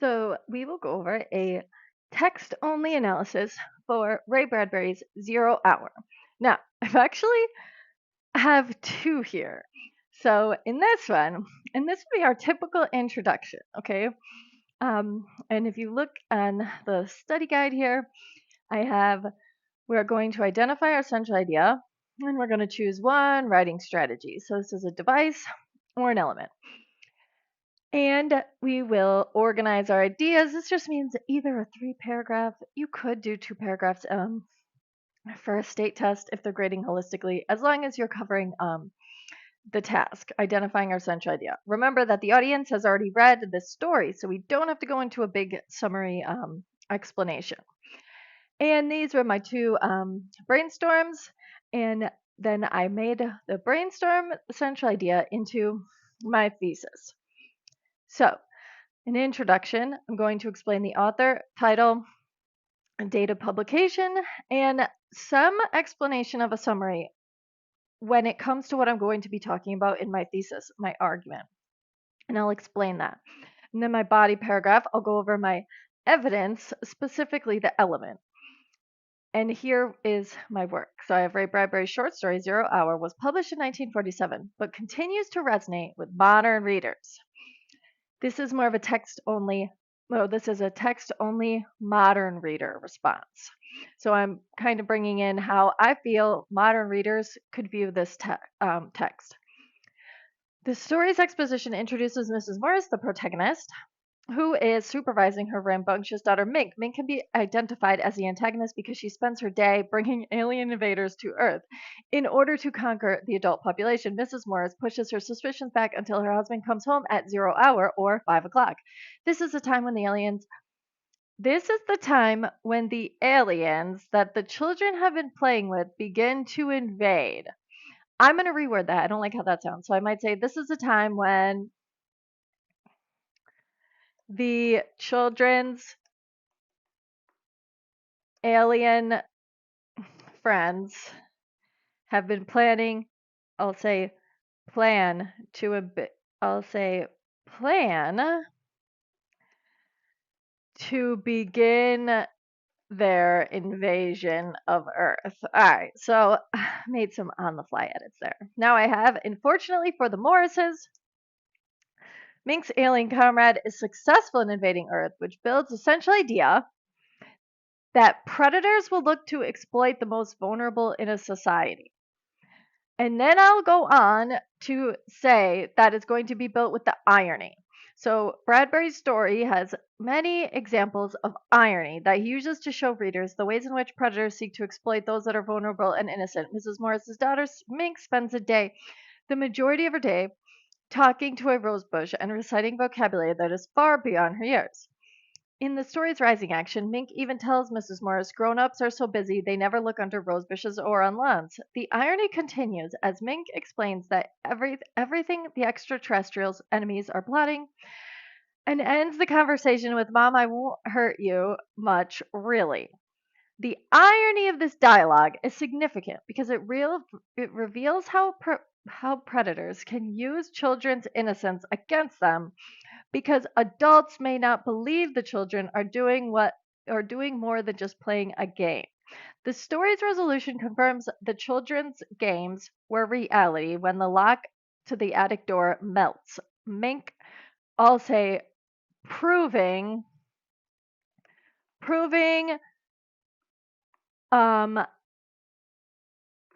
So we will go over a text-only analysis for Ray Bradbury's 0 Hour. Now, I've actually have two here. So in this one, and this would be our typical introduction, okay? And if you look on the study guide here, we're going to identify our central idea, and we're going to choose one writing strategy. So this is a device or an element. And we will organize our ideas. This just means either a 3-paragraph, you could do 2 paragraphs for a state test if they're grading holistically, as long as you're covering the task, identifying our central idea. Remember that the audience has already read this story, so we don't have to go into a big summary explanation. And these were my two brainstorms, and then I made the brainstorm central idea into my thesis. So, an introduction, I'm going to explain the author, title, date of publication, and some explanation of a summary when it comes to what I'm going to be talking about in my thesis, my argument. And I'll explain that. And then my body paragraph, I'll go over my evidence, specifically the element. And here is my work. So I have Ray Bradbury's short story, 0 Hour, was published in 1947, but continues to resonate with modern readers. This is more of a text-only, this is a text-only modern reader response. So I'm kind of bringing in how I feel modern readers could view this text. The story's exposition introduces Mrs. Morris, the protagonist, who is supervising her rambunctious daughter Mink. Mink can be identified as the antagonist because she spends her day bringing alien invaders to Earth. In order to conquer the adult population, Mrs. Morris pushes her suspicions back until her husband comes home at 0 Hour or 5 o'clock. This is the time when the aliens that the children have been playing with begin to invade. I'm going to reword that. I don't like how that sounds. So I might say this is the time when the children's alien friends have been planning, I'll say plan to begin their invasion of Earth. All right, so made some on the fly edits there. Now I have, unfortunately for the Morrises, Mink's alien comrade is successful in invading Earth, which builds a central idea that predators will look to exploit the most vulnerable in a society. And then I'll go on to say that it's going to be built with the irony. So Bradbury's story has many examples of irony that he uses to show readers the ways in which predators seek to exploit those that are vulnerable and innocent. Mrs. Morris's daughter Mink spends the majority of her day, talking to a rosebush and reciting vocabulary that is far beyond her years. In the story's rising action, Mink even tells Mrs. Morris grown-ups are so busy they never look under rose bushes or on lawns. The irony continues as Mink explains that everything the extraterrestrials' enemies are plotting, and ends the conversation with, "Mom, I won't hurt you much, really." The irony of this dialogue is significant because it reveals how predators can use children's innocence against them, because adults may not believe the children are doing more than just playing a game. The story's resolution confirms the children's games were reality when the lock to the attic door melts. Mink, I'll say, proving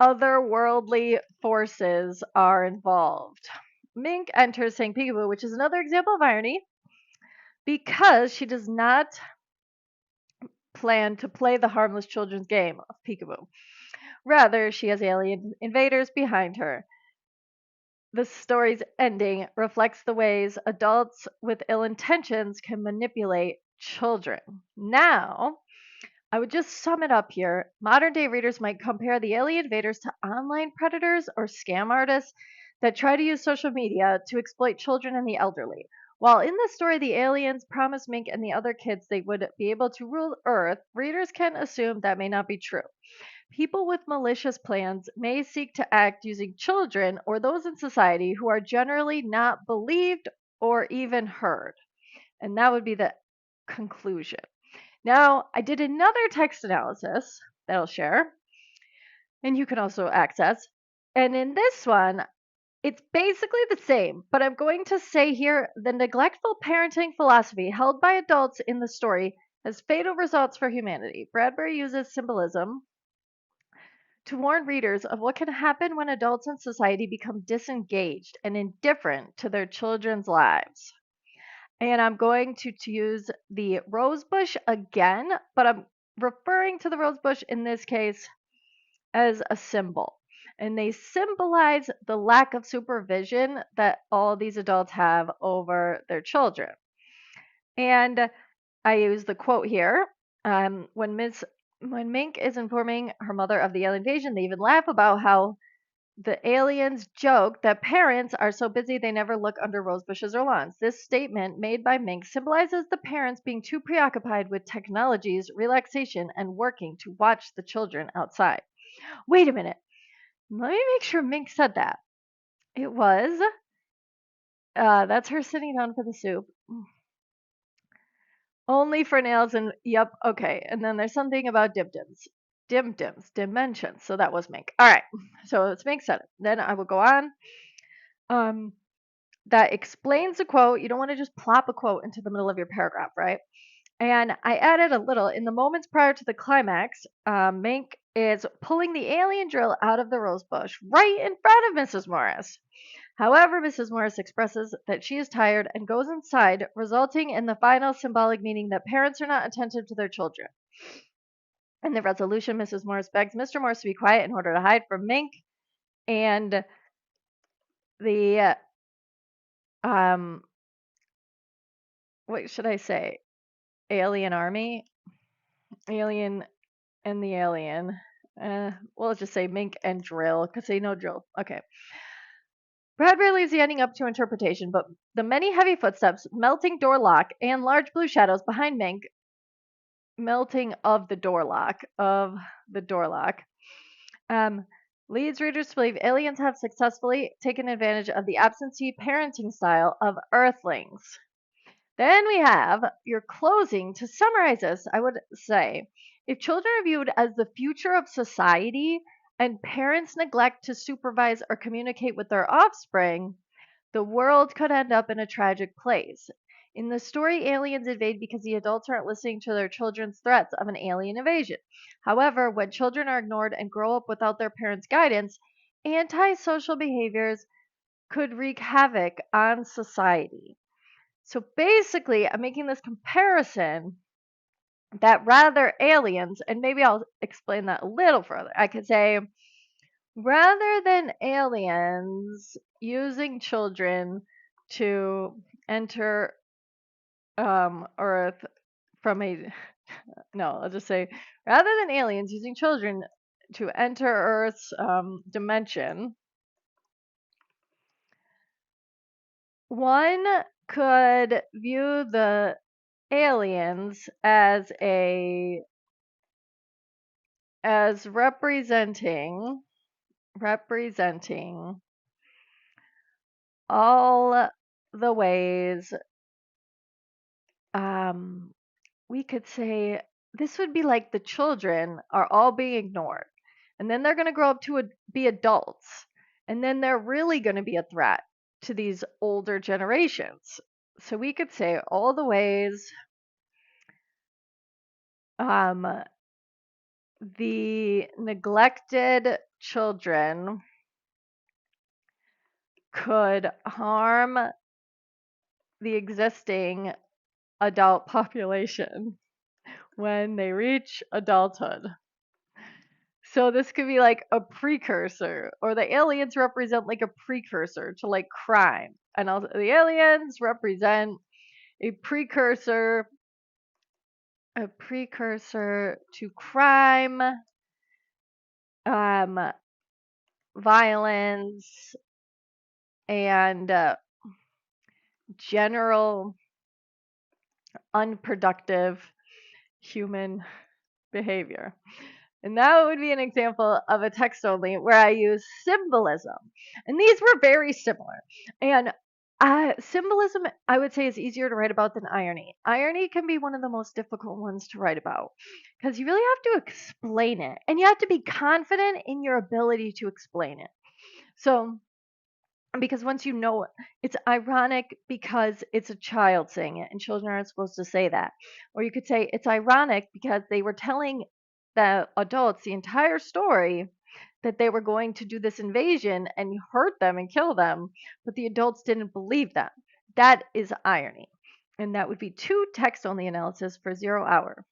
otherworldly forces are involved. Mink enters saying peekaboo, which is another example of irony, because she does not plan to play the harmless children's game of peekaboo. Rather, she has alien invaders behind her. The story's ending reflects the ways adults with ill intentions can manipulate children. Now, I would just sum it up here. Modern day readers might compare the alien invaders to online predators or scam artists that try to use social media to exploit children and the elderly. While in the story the aliens promised Mink and the other kids they would be able to rule Earth, readers can assume that may not be true. People with malicious plans may seek to act using children or those in society who are generally not believed or even heard. And that would be the conclusion. Now, I did another text analysis that I'll share, and you can also access. And in this one, it's basically the same, but I'm going to say here the neglectful parenting philosophy held by adults in the story has fatal results for humanity. Bradbury uses symbolism to warn readers of what can happen when adults in society become disengaged and indifferent to their children's lives. And I'm going to use the rose bush again, but I'm referring to the rose bush in this case as a symbol. And they symbolize the lack of supervision that all these adults have over their children. And I use the quote here. When Mink is informing her mother of the alien invasion, they even laugh about how the aliens joke that parents are so busy they never look under rose bushes or lawns. This statement made by Mink symbolizes the parents being too preoccupied with technologies, relaxation, and working to watch the children outside. Wait a minute. Let me make sure Mink said that. It was, that's her sitting down for the soup. Only for nails and, yep, okay. And then there's something about dimensions. So that was Mink. All right. So it's Mink said it. Then I will go on. That explains the quote. You don't want to just plop a quote into the middle of your paragraph, right? And I added a little. In the moments prior to the climax, Mink is pulling the alien drill out of the rose bush right in front of Mrs. Morris. However, Mrs. Morris expresses that she is tired and goes inside, resulting in the final symbolic meaning that parents are not attentive to their children. In the resolution, Mrs. Morris begs Mr. Morris to be quiet in order to hide from Mink and the what should I say? Alien army, alien and the alien. We'll just say Mink and drill because they know drill. Okay. Bradbury leaves the ending up to interpretation, but the many heavy footsteps, melting door lock, and large blue shadows behind Mink, melting of the door lock, leads readers to believe aliens have successfully taken advantage of the absentee parenting style of Earthlings. Then we have your closing. To summarize this, I would say if children are viewed as the future of society and parents neglect to supervise or communicate with their offspring, the world could end up in a tragic place. In the story, aliens invade because the adults aren't listening to their children's threats of an alien invasion. However, when children are ignored and grow up without their parents' guidance, antisocial behaviors could wreak havoc on society. So basically, I'm making this comparison that rather aliens, and maybe I'll explain that a little further. I could say, rather than aliens using children to enter Earth from a, no, I'll just say, rather than aliens using children to enter Earth's dimension, one could view the aliens as representing all the ways we could say this would be like the children are all being ignored, and then they're going to grow up to be adults, and then they're really going to be a threat to these older generations. So we could say all the ways the neglected children could harm the existing adult population when they reach adulthood. So this could be like a precursor, or the aliens represent like a precursor to like crime, and also the aliens represent a precursor to crime, violence, and general unproductive human behavior. And that would be an example of a text only where I use symbolism. And these were very similar. And Symbolism, I would say, is easier to write about than irony. Irony can be one of the most difficult ones to write about because you really have to explain it, and you have to be confident in your ability to explain it. So, because once you know it, it's ironic because it's a child saying it, and children aren't supposed to say that. Or you could say it's ironic because they were telling the adults the entire story that they were going to do this invasion and hurt them and kill them, but the adults didn't believe them. That is irony. And that would be two text only analysis for 0 hour.